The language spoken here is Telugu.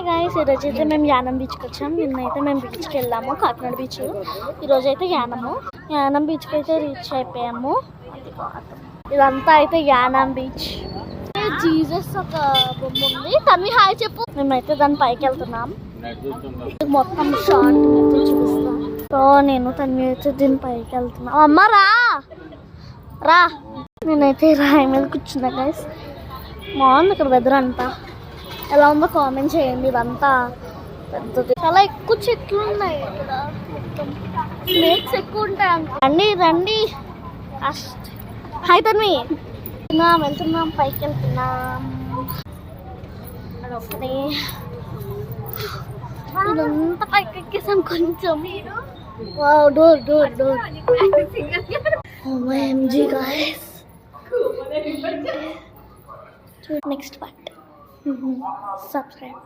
గాయస్, ఈరోజు అయితే మేము యానం బీచ్కి వచ్చాం. నిన్నైతే మేము బీచ్కి వెళ్ళాము, కాకినాడ బీచ్. ఈరోజు అయితే యానం బీచ్కి అయితే రీచ్ అయిపోయాము. ఇదంతా అయితే యానం బీచ్. జీసస్ ఒక బొమ్మ ఉంది. తన్వి హాయ్ చెప్పు. మేమైతే దాని పైకి వెళ్తున్నాం. మొత్తం షార్ట్ చూపిస్తాం. సో నేను తన్వి అయితే దీని పైకి వెళ్తున్నా. అమ్మ రా రా. నేనైతే రాయి మీద కూర్చున్నా గైస్. బాగుంది ఇక్కడ వెదర్ అంతా. ఎలా ఉందో కామెంట్ చేయండి. ఇదంతా పెద్దది, చాలా ఎక్కువ చెట్లు ఉన్నాయి ఇక్కడ. మొత్తం స్నేక్స్ ఎక్కువ ఉంటాయి. రండి రండి. హాయ్ తన్వి. వెళ్తున్నాం, పైకి వెళ్తున్నాం. ఇదంతా పైకి ఎక్కేసాం కొంచెం. Door door door. OMG guys. Next part. Subscribe.